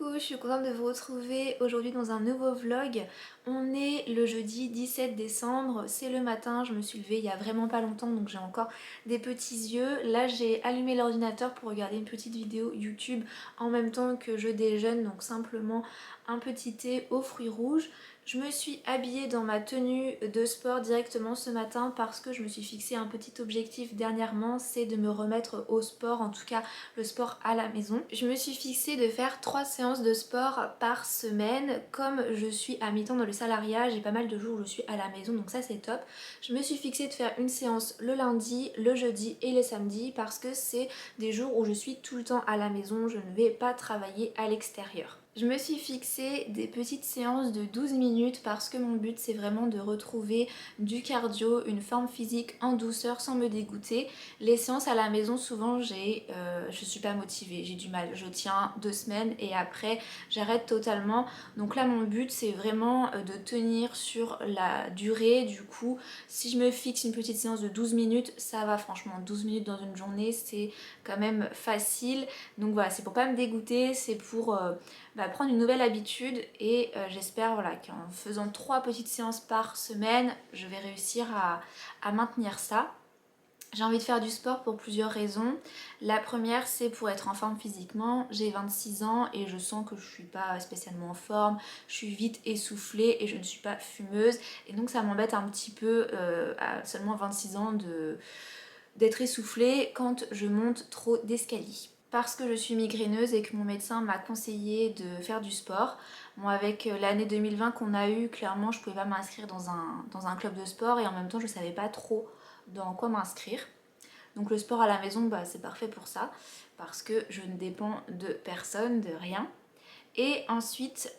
Coucou, je suis contente de vous retrouver aujourd'hui dans un nouveau vlog. On est le jeudi 17 décembre, c'est le matin, je me suis levée il y a vraiment pas longtemps donc j'ai encore des petits yeux. Là j'ai allumé l'ordinateur pour regarder une petite vidéo YouTube en même temps que je déjeune, donc simplement un petit thé aux fruits rouges. Je me suis habillée dans ma tenue de sport directement ce matin parce que je me suis fixé un petit objectif dernièrement, c'est de me remettre au sport, en tout cas le sport à la maison. Je me suis fixé de faire 3 séances de sport par semaine. Comme je suis à mi-temps dans le salariat, j'ai pas mal de jours où je suis à la maison, donc ça c'est top. Je me suis fixé de faire une séance le lundi, le jeudi et le samedi parce que c'est des jours où je suis tout le temps à la maison, je ne vais pas travailler à l'extérieur. Je me suis fixé des petites séances de 12 minutes parce que mon but c'est vraiment de retrouver du cardio, une forme physique en douceur sans me dégoûter. Les séances à la maison souvent je suis pas motivée, j'ai du mal, je tiens 2 semaines et après j'arrête totalement. Donc là mon but c'est vraiment de tenir sur la durée. Du coup si je me fixe une petite séance de 12 minutes ça va, franchement 12 minutes dans une journée c'est quand même facile. Donc voilà, c'est pour pas me dégoûter, c'est pour prendre une nouvelle habitude et j'espère voilà, qu'en faisant 3 petites séances par semaine je vais réussir à maintenir ça. J'ai envie de faire du sport pour plusieurs raisons. La première c'est pour être en forme physiquement. J'ai 26 ans et je sens que je suis pas spécialement en forme, je suis vite essoufflée et je ne suis pas fumeuse et donc ça m'embête un petit peu à seulement 26 ans d'être essoufflée quand je monte trop d'escaliers. Parce que je suis migraineuse et que mon médecin m'a conseillé de faire du sport. Moi avec l'année 2020 qu'on a eue, clairement je pouvais pas m'inscrire dans un club de sport et en même temps je savais pas trop dans quoi m'inscrire. Donc le sport à la maison c'est parfait pour ça parce que je ne dépends de personne, de rien. Et ensuite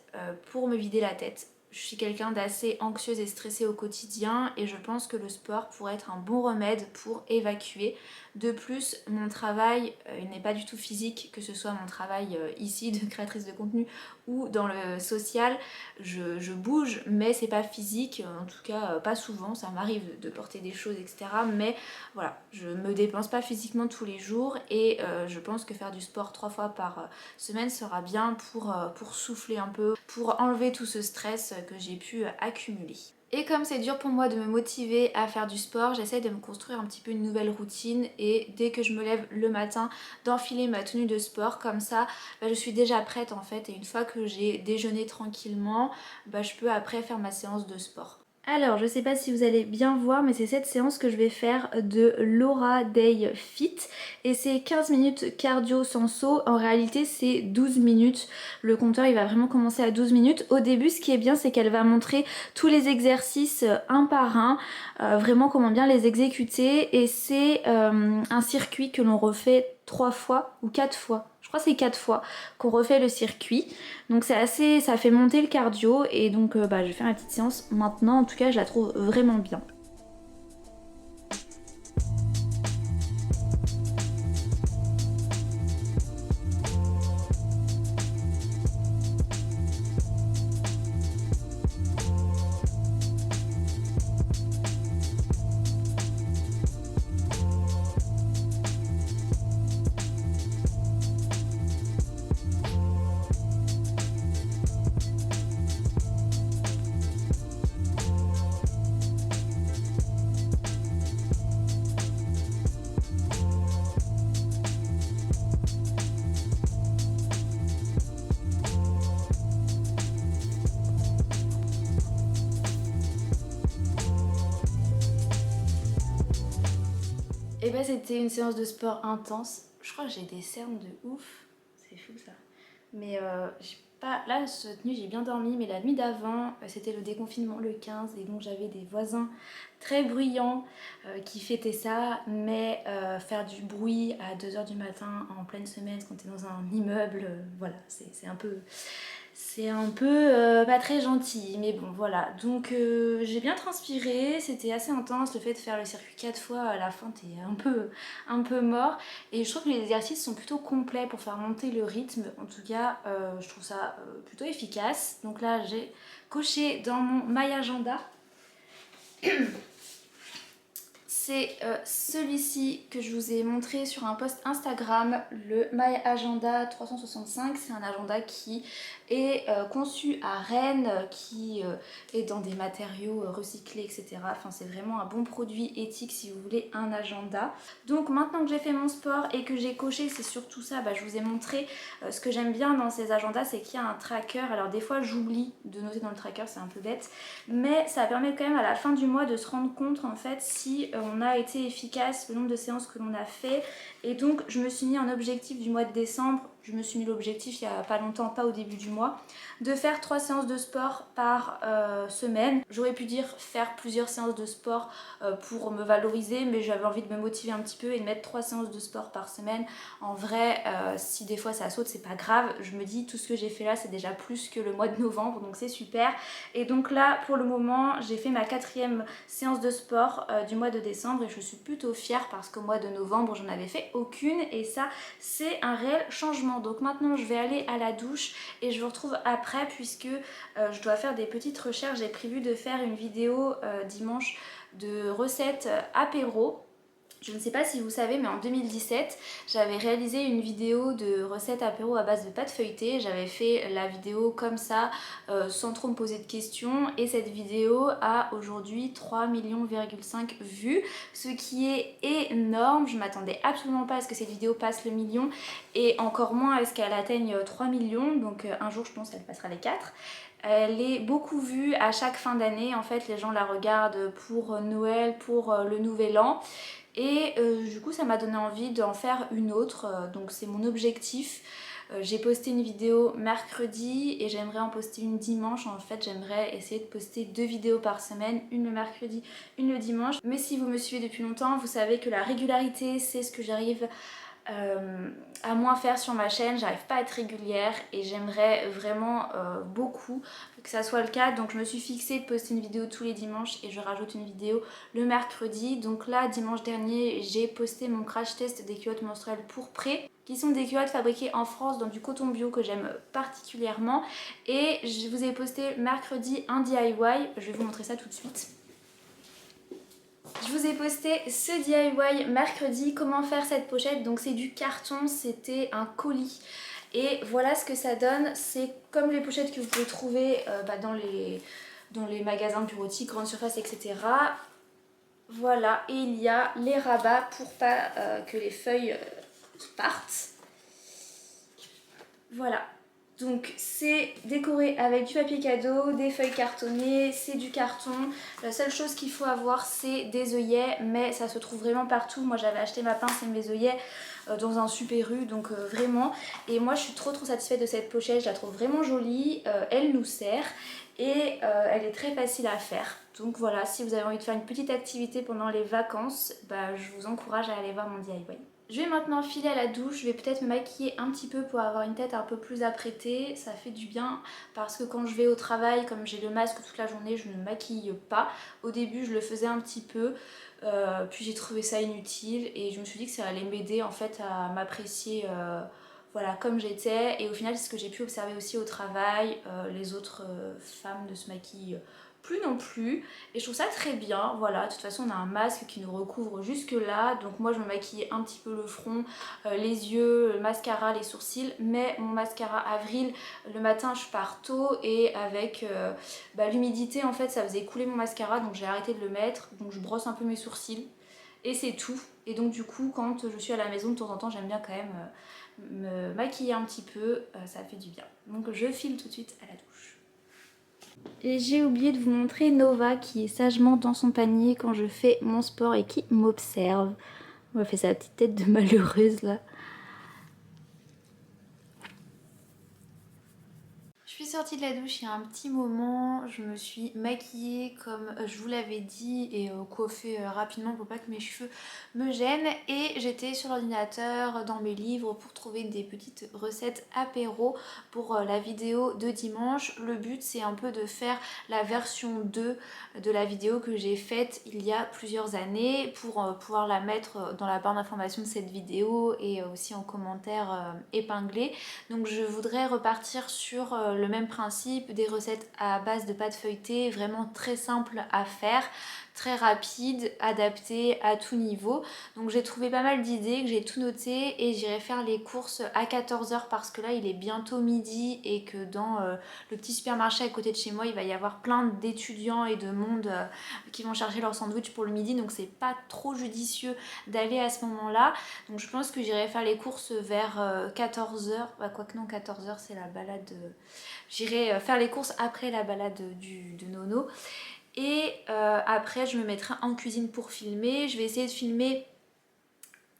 pour me vider la tête. Je suis quelqu'un d'assez anxieuse et stressée au quotidien et je pense que le sport pourrait être un bon remède pour évacuer. De plus, mon travail n'est pas du tout physique, que ce soit mon travail ici de créatrice de contenu ou dans le social. Je bouge mais c'est pas physique, en tout cas pas souvent, ça m'arrive de porter des choses etc. Mais voilà, je me dépense pas physiquement tous les jours et je pense que faire du sport 3 fois par semaine sera bien pour souffler un peu, pour enlever tout ce stress que j'ai pu accumuler. Et comme c'est dur pour moi de me motiver à faire du sport, j'essaie de me construire un petit peu une nouvelle routine et dès que je me lève le matin d'enfiler ma tenue de sport, comme ça je suis déjà prête en fait et une fois que j'ai déjeuné tranquillement, je peux après faire ma séance de sport. Alors, je sais pas si vous allez bien voir, mais c'est cette séance que je vais faire de Laura Day Fit. Et c'est 15 minutes cardio sans saut. En réalité, c'est 12 minutes. Le compteur, il va vraiment commencer à 12 minutes. Au début, ce qui est bien, c'est qu'elle va montrer tous les exercices un par un. Vraiment comment bien les exécuter. Et c'est un circuit que l'on refait 3 fois ou 4 fois. Je crois que c'est 4 fois qu'on refait le circuit. Donc c'est assez, ça fait monter le cardio et donc je vais faire ma petite séance maintenant. En tout cas je la trouve vraiment bien. Et c'était une séance de sport intense. Je crois que j'ai des cernes de ouf. C'est fou ça. Mais j'ai pas... là cette nuit j'ai bien dormi, mais la nuit d'avant c'était le déconfinement le 15 et donc j'avais des voisins très bruyants qui fêtaient ça. Mais faire du bruit à 2 h du matin en pleine semaine quand t'es dans un immeuble, voilà, c'est un peu... c'est un peu pas très gentil, mais bon voilà. Donc j'ai bien transpiré, c'était assez intense. Le fait de faire le circuit 4 fois à la fin t'es un peu mort. Et je trouve que les exercices sont plutôt complets pour faire monter le rythme. En tout cas je trouve ça plutôt efficace. Donc là j'ai coché dans mon My Agenda c'est celui-ci que je vous ai montré sur un post Instagram, le My Agenda 365. C'est un agenda qui est conçu à Rennes, qui est dans des matériaux recyclés, etc. Enfin, c'est vraiment un bon produit éthique si vous voulez un agenda. Donc maintenant que j'ai fait mon sport et que j'ai coché, c'est surtout ça, je vous ai montré ce que j'aime bien dans ces agendas, c'est qu'il y a un tracker. Alors des fois j'oublie de noter dans le tracker, c'est un peu bête, mais ça permet quand même à la fin du mois de se rendre compte en fait si on a été efficace, le nombre de séances que l'on a fait. Et donc je me suis mis en objectif du mois de décembre, je me suis mis l'objectif il n'y a pas longtemps, pas au début du mois, de faire 3 séances de sport par semaine. J'aurais pu dire faire plusieurs séances de sport pour me valoriser, mais j'avais envie de me motiver un petit peu et de mettre 3 séances de sport par semaine. En vrai, si des fois ça saute, c'est pas grave. Je me dis tout ce que j'ai fait là, c'est déjà plus que le mois de novembre, donc c'est super. Et donc là, pour le moment, j'ai fait ma 4e séance de sport du mois de décembre et je suis plutôt fière parce qu'au mois de novembre, j'en avais fait aucune et ça, c'est un réel changement. Donc maintenant, je vais aller à la douche et je vous retrouve après puisque je dois faire des petites recherches. J'ai prévu de faire une vidéo dimanche de recettes apéro. Je ne sais pas si vous savez, mais en 2017, j'avais réalisé une vidéo de recettes apéro à base de pâte feuilletée. J'avais fait la vidéo comme ça, sans trop me poser de questions. Et cette vidéo a aujourd'hui 3,5 millions vues, ce qui est énorme. Je m'attendais absolument pas à ce que cette vidéo passe le million, et encore moins à ce qu'elle atteigne 3 millions. Donc un jour, je pense qu'elle passera les 4. Elle est beaucoup vue à chaque fin d'année. En fait, les gens la regardent pour Noël, pour le Nouvel An. Et du coup ça m'a donné envie d'en faire une autre, donc c'est mon objectif. J'ai posté une vidéo mercredi et j'aimerais en poster une dimanche. En fait j'aimerais essayer de poster 2 vidéos par semaine, une le mercredi, une le dimanche. Mais si vous me suivez depuis longtemps, vous savez que la régularité c'est ce que j'arrive à moins faire sur ma chaîne. J'arrive pas à être régulière et j'aimerais vraiment beaucoup que ça soit le cas. Donc je me suis fixée de poster une vidéo tous les dimanches et je rajoute une vidéo le mercredi. Donc là, dimanche dernier, j'ai posté mon crash test des culottes menstruelles pour pré, qui sont des culottes fabriquées en France dans du coton bio que j'aime particulièrement. Et je vous ai posté mercredi un DIY, je vais vous montrer ça tout de suite. Je vous ai posté ce DIY mercredi, comment faire cette pochette. Donc c'est du carton, c'était un colis. Et voilà ce que ça donne. C'est comme les pochettes que vous pouvez trouver dans les magasins bureautiques, grande surface, etc. Voilà, et il y a les rabats pour pas que les feuilles partent. Voilà. Donc c'est décoré avec du papier cadeau, des feuilles cartonnées, c'est du carton. La seule chose qu'il faut avoir c'est des œillets, mais ça se trouve vraiment partout. Moi j'avais acheté ma pince et mes œillets dans un Super U, donc vraiment. Et moi je suis trop satisfaite de cette pochette, je la trouve vraiment jolie, elle nous sert et elle est très facile à faire. Donc voilà, si vous avez envie de faire une petite activité pendant les vacances, je vous encourage à aller voir mon DIY. Je vais maintenant filer à la douche, je vais peut-être me maquiller un petit peu pour avoir une tête un peu plus apprêtée. Ça fait du bien parce que quand je vais au travail, comme j'ai le masque toute la journée, je ne me maquille pas. Au début je le faisais un petit peu, puis j'ai trouvé ça inutile et je me suis dit que ça allait m'aider en fait à m'apprécier voilà, comme j'étais. Et au final c'est ce que j'ai pu observer aussi au travail, les autres femmes ne se maquillent plus non plus et je trouve ça très bien. Voilà, de toute façon on a un masque qui nous recouvre jusque là, donc moi je me maquille un petit peu le front, les yeux, le mascara, les sourcils, mais mon mascara Avril, le matin je pars tôt et avec l'humidité en fait ça faisait couler mon mascara, donc j'ai arrêté de le mettre, donc je brosse un peu mes sourcils et c'est tout. Et donc du coup quand je suis à la maison de temps en temps j'aime bien quand même me maquiller un petit peu, ça fait du bien. Donc je file tout de suite à la douche. Et j'ai oublié de vous montrer Nova qui est sagement dans son panier quand je fais mon sport et qui m'observe. On va faire sa petite tête de malheureuse là. Je suis sortie de la douche il y a un petit moment, je me suis maquillée comme je vous l'avais dit et coiffée rapidement pour pas que mes cheveux me gênent, et j'étais sur l'ordinateur dans mes livres pour trouver des petites recettes apéro pour la vidéo de dimanche. Le but c'est un peu de faire la version 2 de la vidéo que j'ai faite il y a plusieurs années pour pouvoir la mettre dans la barre d'information de cette vidéo et aussi en commentaire épinglé. Donc je voudrais repartir sur le même principe, des recettes à base de pâte feuilletée, vraiment très simple à faire, très rapide, adapté à tout niveau. Donc j'ai trouvé pas mal d'idées, que j'ai tout noté et j'irai faire les courses à 14h parce que là il est bientôt midi et que dans le petit supermarché à côté de chez moi il va y avoir plein d'étudiants et de monde qui vont chercher leur sandwich pour le midi, donc c'est pas trop judicieux d'aller à ce moment-là. Donc je pense que j'irai faire les courses vers 14h, bah quoique non, 14h c'est la balade, j'irai faire les courses après la balade de Nono. Et après je me mettrai en cuisine pour filmer. Je vais essayer de filmer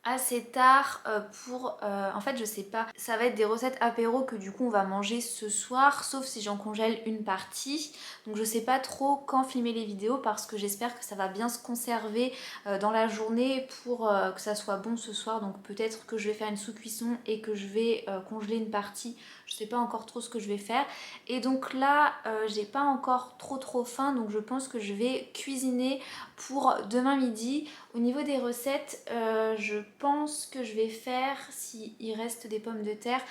assez tard en fait je sais pas, ça va être des recettes apéro que du coup on va manger ce soir, sauf si j'en congèle une partie. Donc je sais pas trop quand filmer les vidéos parce que j'espère que ça va bien se conserver dans la journée pour que ça soit bon ce soir. Donc peut-être que je vais faire une sous-cuisson et que je vais congeler une partie, je sais pas encore trop ce que je vais faire. Et donc là j'ai pas encore trop faim, donc je pense que je vais cuisiner pour demain midi. Au niveau des recettes, je pense que je vais faire, s'il reste des pommes de terre,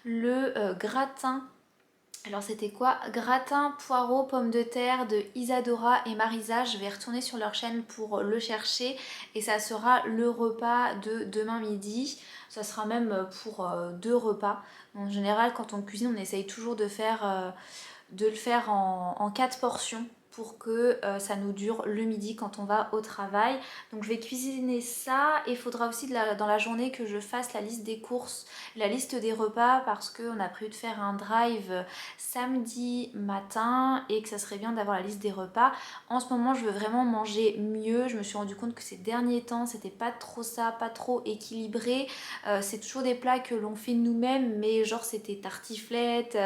le gratin. Alors c'était quoi? Gratin, poireaux, pommes de terre de Isadora et Marisa. Je vais retourner sur leur chaîne pour le chercher et ça sera le repas de demain midi. Ça sera même pour 2 repas. En général, quand on cuisine, on essaye toujours de le faire en 4 portions pour que ça nous dure le midi quand on va au travail. Donc je vais cuisiner ça et il faudra aussi dans la journée que je fasse la liste des courses, la liste des repas parce qu'on a prévu de faire un drive samedi matin et que ça serait bien d'avoir la liste des repas. En ce moment je veux vraiment manger mieux, je me suis rendu compte que ces derniers temps c'était pas trop ça, pas trop équilibré. C'est toujours des plats que l'on fait nous-mêmes mais genre c'était tartiflette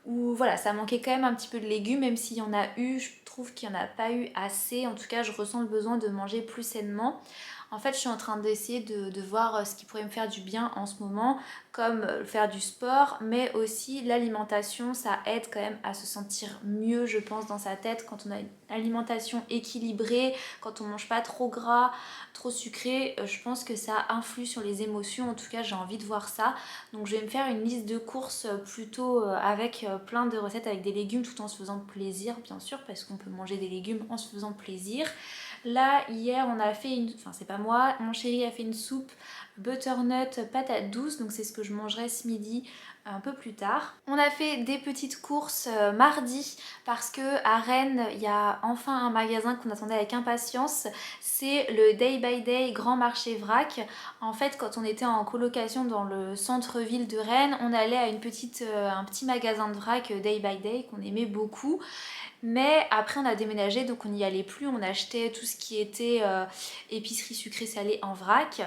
ou voilà, ça manquait quand même un petit peu de légumes, même s'il y en a eu, je trouve qu'il n'y en a pas eu assez. En tout cas, je ressens le besoin de manger plus sainement. En fait, je suis en train d'essayer de voir ce qui pourrait me faire du bien en ce moment, comme faire du sport, mais aussi l'alimentation, ça aide quand même à se sentir mieux, je pense, dans sa tête quand on a une alimentation équilibrée, quand on mange pas trop gras, trop sucré. Je pense que ça influe sur les émotions, en tout cas, j'ai envie de voir ça. Donc je vais me faire une liste de courses plutôt avec plein de recettes avec des légumes tout en se faisant plaisir, bien sûr, parce qu'on peut manger des légumes en se faisant plaisir. Là, hier, on a fait une... Enfin, c'est pas moi, mon chéri a fait une soupe butternut patate douce, donc c'est ce que je mangerai ce midi un peu plus tard. On a fait des petites courses mardi parce que à Rennes, il y a enfin un magasin qu'on attendait avec impatience. C'est le Day by Day Grand Marché Vrac. En fait, quand on était en colocation dans le centre-ville de Rennes, on allait à un petit magasin de vrac Day by Day qu'on aimait beaucoup. Mais après on a déménagé donc on n'y allait plus, on achetait tout ce qui était épicerie sucrée salée en vrac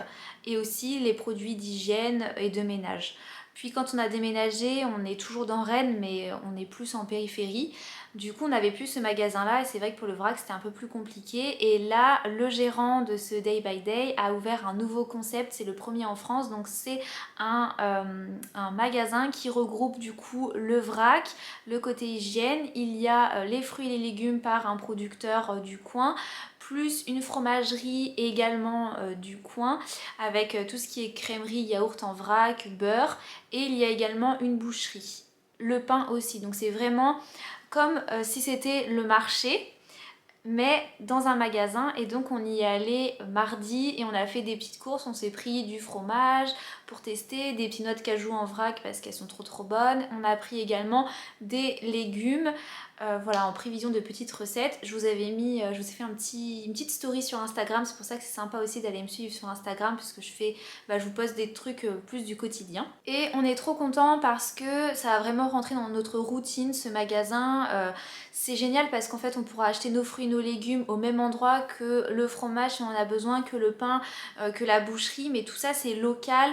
et aussi les produits d'hygiène et de ménage. Puis quand on a déménagé, on est toujours dans Rennes mais on est plus en périphérie. Du coup on n'avait plus ce magasin là et c'est vrai que pour le vrac c'était un peu plus compliqué. Et là le gérant de ce Day by Day a ouvert un nouveau concept, c'est le premier en France. Donc c'est un magasin qui regroupe du coup le vrac, le côté hygiène, il y a les fruits et les légumes par un producteur du coin, plus une fromagerie également du coin avec tout ce qui est crèmerie, yaourt en vrac, beurre, et il y a également une boucherie, le pain aussi. Donc c'est vraiment comme si c'était le marché mais dans un magasin. Et donc on y est allé mardi et on a fait des petites courses, on s'est pris du fromage pour tester, des petits noix de cajou en vrac parce qu'elles sont trop bonnes, on a pris également des légumes, voilà, en prévision de petites recettes. Je vous ai fait une petite story sur Instagram, c'est pour ça que c'est sympa aussi d'aller me suivre sur Instagram puisque je vous poste des trucs plus du quotidien. Et on est trop content parce que ça va vraiment rentrer dans notre routine ce magasin. C'est génial parce qu'en fait on pourra acheter nos fruits, nos légumes au même endroit que le fromage si on en a besoin, que le pain, que la boucherie, mais tout ça c'est local,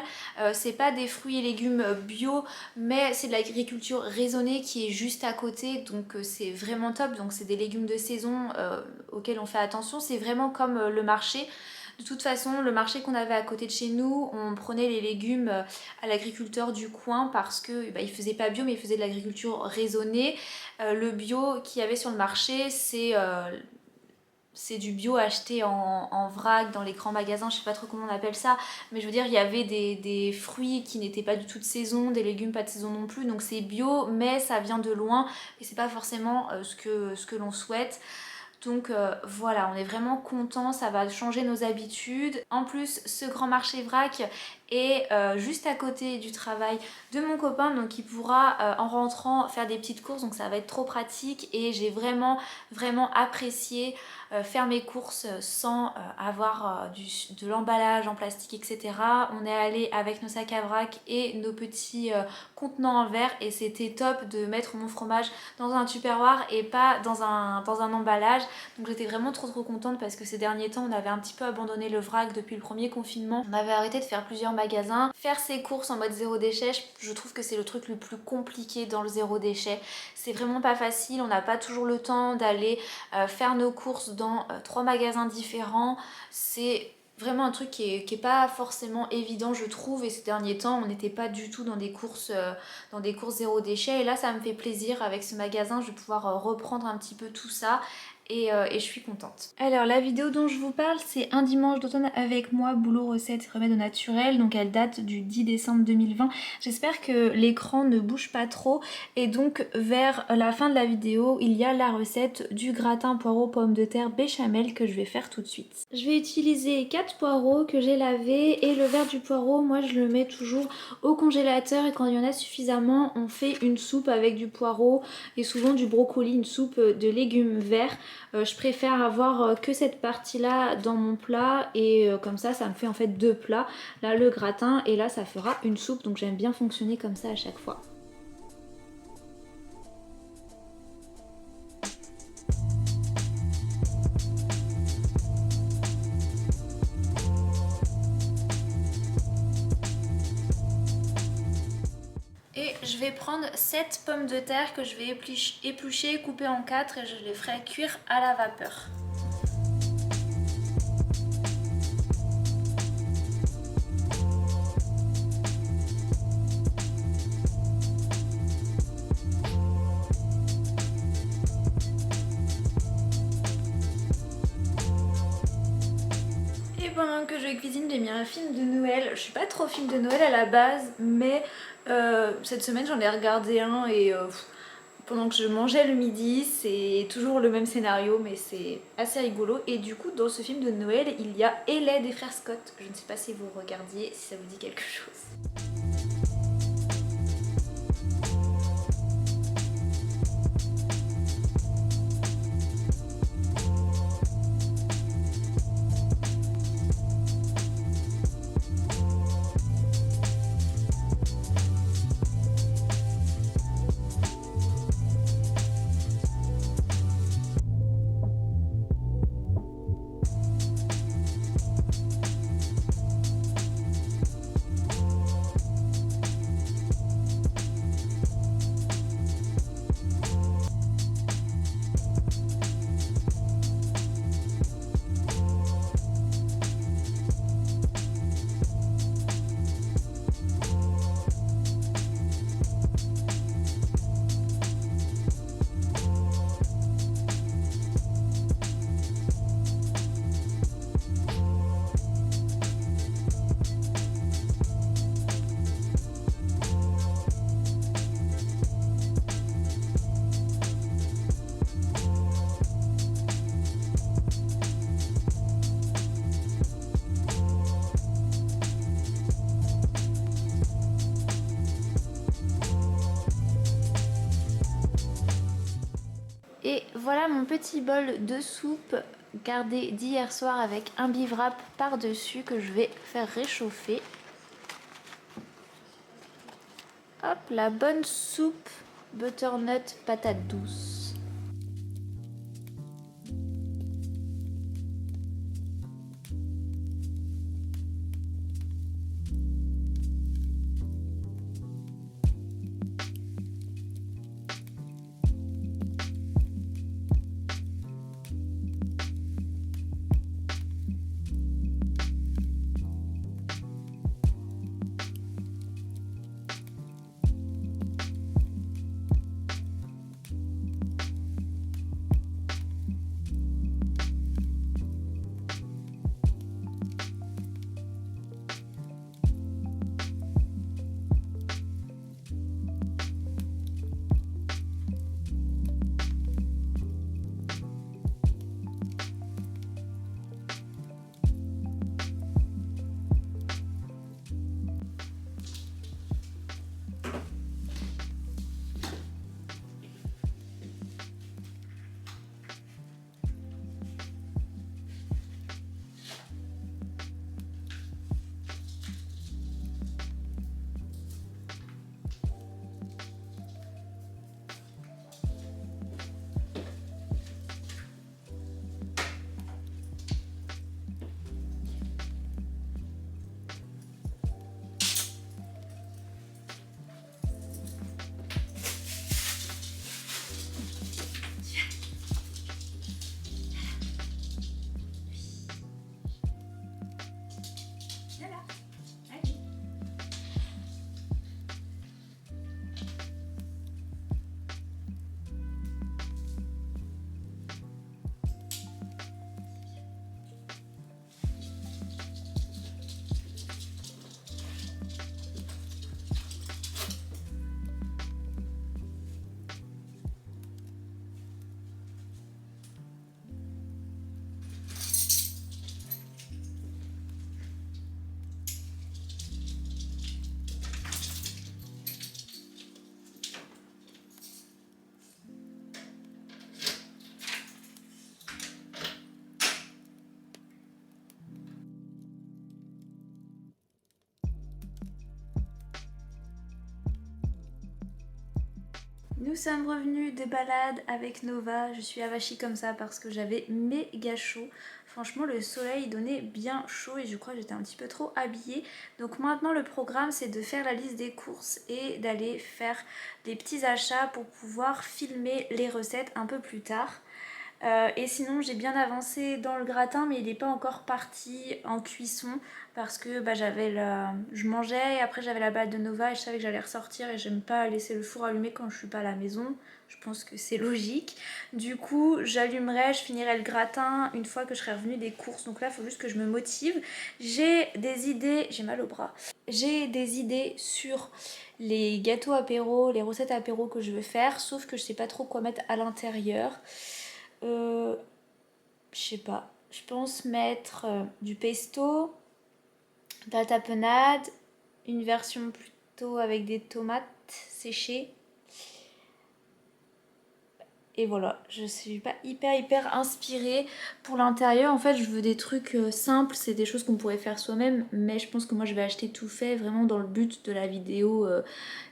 c'est pas des fruits et légumes bio mais c'est de l'agriculture raisonnée qui est juste à côté, donc c'est vraiment top. Donc c'est des légumes de saison auxquels on fait attention, c'est vraiment comme le marché. De toute façon, le marché qu'on avait à côté de chez nous, on prenait les légumes à l'agriculteur du coin parce que il faisait pas bio mais il faisait de l'agriculture raisonnée. Le bio qu'il y avait sur le marché, c'est du bio acheté en vrac dans les grands magasins, je sais pas trop comment on appelle ça, mais je veux dire il y avait des fruits qui n'étaient pas du tout de saison, des légumes pas de saison non plus, donc c'est bio mais ça vient de loin et c'est pas forcément ce que l'on souhaite. Donc voilà, on est vraiment content, ça va changer nos habitudes. En plus, ce grand marché vrac est juste à côté du travail de mon copain, donc il pourra en rentrant faire des petites courses, donc ça va être trop pratique et j'ai vraiment apprécié faire mes courses sans avoir de l'emballage en plastique, etc. On est allé avec nos sacs à vrac et nos petits contenants en verre et c'était top de mettre mon fromage dans un tupperware et pas dans un emballage. Donc j'étais vraiment trop contente parce que ces derniers temps on avait un petit peu abandonné le vrac depuis le premier confinement. On avait arrêté de faire plusieurs magasins. Faire ses courses en mode zéro déchet, je trouve que c'est le truc le plus compliqué dans le zéro déchet. C'est vraiment pas facile, on n'a pas toujours le temps d'aller faire nos courses dans 3 magasins différents. C'est vraiment un truc qui est pas forcément évident, je trouve, et ces derniers temps on n'était pas du tout dans des courses zéro déchet et là ça me fait plaisir. Avec ce magasin je vais pouvoir reprendre un petit peu tout ça et je suis contente. Alors la vidéo dont je vous parle, c'est un dimanche d'automne avec moi, boulot recettes remèdes au naturel, donc elle date du 10 décembre 2020. J'espère que l'écran ne bouge pas trop et donc vers la fin de la vidéo il y a la recette du gratin poireau pommes de terre béchamel que je vais faire tout de suite. Je vais utiliser 4 poireaux que j'ai lavés et le verre du poireau, moi je le mets toujours au congélateur et quand il y en a suffisamment on fait une soupe avec du poireau et souvent du brocoli, une soupe de légumes verts. Je préfère avoir que cette partie là dans mon plat et comme ça me fait en fait 2 plats, là le gratin et là ça fera une soupe, donc j'aime bien fonctionner comme ça à chaque fois. Et je vais prendre 7 pommes de terre que je vais éplucher, couper en 4 et je les ferai cuire à la vapeur. Et pendant que je cuisine, j'ai mis un film de Noël. Je suis pas trop film de Noël à la base, mais cette semaine j'en ai regardé un et pendant que je mangeais le midi, c'est toujours le même scénario mais c'est assez rigolo. Et du coup dans ce film de Noël il y a Ellie des frères Scott. Je ne sais pas si vous regardiez, si ça vous dit quelque chose. Et voilà mon petit bol de soupe gardé d'hier soir avec un beef wrap par-dessus que je vais faire réchauffer. Hop, la bonne soupe butternut patate douce. Nous sommes revenus de balade avec Nova. Je suis avachie comme ça parce que j'avais méga chaud. Franchement, le soleil donnait bien chaud et je crois que j'étais un petit peu trop habillée. Donc maintenant, le programme, c'est de faire la liste des courses et d'aller faire des petits achats pour pouvoir filmer les recettes un peu plus tard. Et sinon j'ai bien avancé dans le gratin mais il n'est pas encore parti en cuisson parce que je mangeais et après j'avais la balade de Nova et je savais que j'allais ressortir et j'aime pas laisser le four allumé quand je suis pas à la maison. Je pense que c'est logique. Du coup j'allumerai, je finirai le gratin une fois que je serai revenue des courses. Donc là il faut juste que je me motive. J'ai des idées, j'ai mal au bras. J'ai des idées sur les gâteaux apéro, les recettes apéro que je veux faire, sauf que je sais pas trop quoi mettre à l'intérieur. Je sais pas, je pense mettre du pesto, de la tapenade, une version plutôt avec des tomates séchées. Et voilà, je suis pas hyper inspirée pour l'intérieur. En fait, je veux des trucs simples, c'est des choses qu'on pourrait faire soi-même, mais je pense que moi je vais acheter tout fait vraiment dans le but de la vidéo,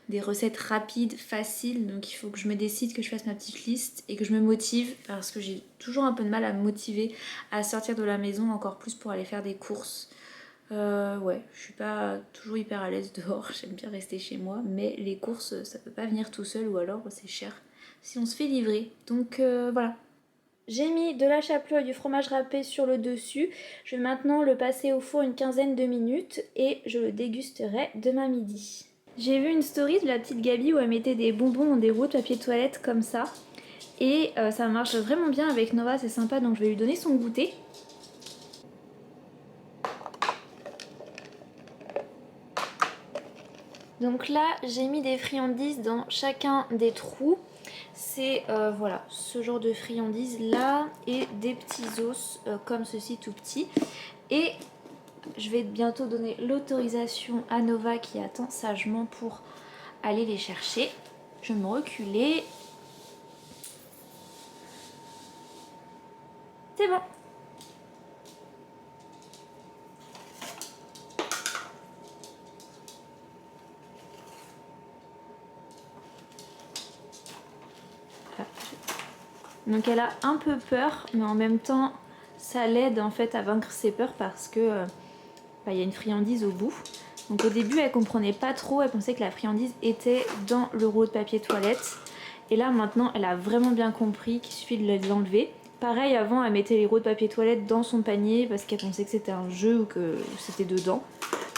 des recettes rapides, faciles. Donc il faut que je me décide, que je fasse ma petite liste et que je me motive parce que j'ai toujours un peu de mal à me motiver à sortir de la maison, encore plus pour aller faire des courses. Ouais, je suis pas toujours hyper à l'aise dehors, j'aime bien rester chez moi, mais les courses ça peut pas venir tout seul ou alors c'est cher si on se fait livrer. Donc voilà. J'ai mis de la chapelure et du fromage râpé sur le dessus. Je vais maintenant le passer au four une quinzaine de minutes et je le dégusterai demain midi. J'ai vu une story de la petite Gabi où elle mettait des bonbons dans des rouleaux de papier toilette comme ça. Et ça marche vraiment bien avec Nova, c'est sympa, donc je vais lui donner son goûter. Donc là, j'ai mis des friandises dans chacun des trous. C'est voilà, ce genre de friandises là et des petits os comme ceci tout petits. Et je vais bientôt donner l'autorisation à Nova qui attend sagement pour aller les chercher. Je vais me reculer. C'est bon. Donc elle a un peu peur, mais en même temps, ça l'aide en fait à vaincre ses peurs parce que y a une friandise au bout. Donc au début, elle comprenait pas trop, elle pensait que la friandise était dans le rouleau de papier toilette. Et là maintenant, elle a vraiment bien compris qu'il suffit de les enlever. Pareil, avant, elle mettait les rouleaux de papier toilette dans son panier parce qu'elle pensait que c'était un jeu ou que c'était dedans.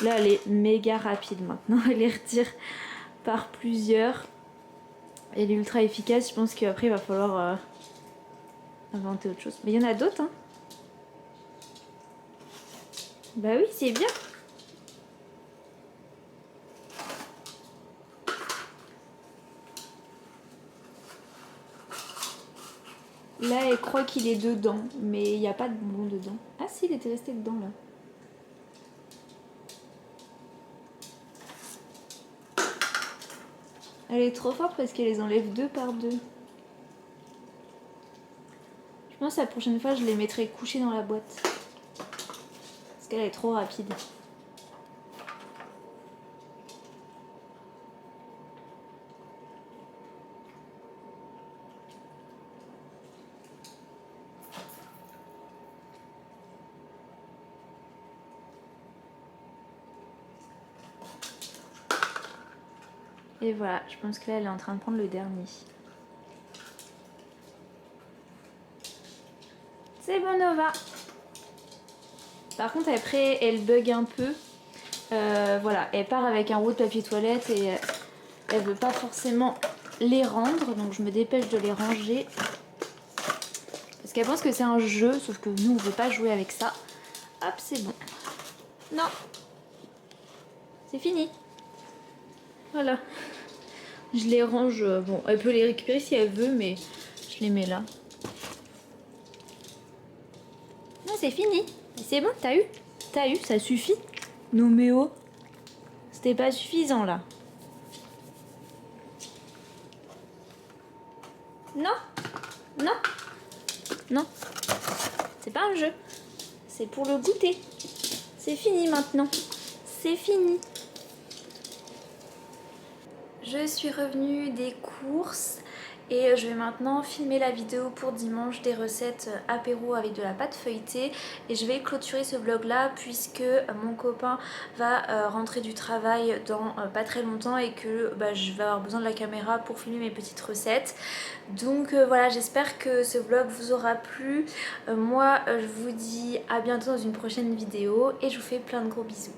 Là, elle est méga rapide maintenant, elle les retire par plusieurs. Elle est ultra efficace, je pense qu'après il va falloir inventer autre chose. Mais il y en a d'autres, hein. Bah oui, c'est bien. Là, elle croit qu'il est dedans, mais il n'y a pas de bonbon dedans. Ah si, il était resté dedans, là. Elle est trop forte parce qu'elle les enlève deux par deux. Je pense que la prochaine fois, je les mettrai couchés dans la boîte. Parce qu'elle est trop rapide. Et voilà, je pense que là, elle est en train de prendre le dernier. C'est bon, Nova. Par contre, après, elle bug un peu. Voilà, elle part avec un rouleau de papier toilette et elle veut pas forcément les rendre. Donc je me dépêche de les ranger. Parce qu'elle pense que c'est un jeu, sauf que nous, on veut pas jouer avec ça. Hop, c'est bon. Non. C'est fini. Voilà. Je les range. Bon, elle peut les récupérer si elle veut, mais je les mets là. Non, c'est fini. C'est bon, t'as eu? T'as eu, ça suffit. Noméo. C'était pas suffisant là. Non. Non. Non. C'est pas un jeu. C'est pour le goûter. C'est fini maintenant. C'est fini. Je suis revenue des courses et je vais maintenant filmer la vidéo pour dimanche des recettes apéro avec de la pâte feuilletée, et je vais clôturer ce vlog là puisque mon copain va rentrer du travail dans pas très longtemps et que je vais avoir besoin de la caméra pour filmer mes petites recettes. Donc voilà, j'espère que ce vlog vous aura plu. Moi je vous dis à bientôt dans une prochaine vidéo et je vous fais plein de gros bisous.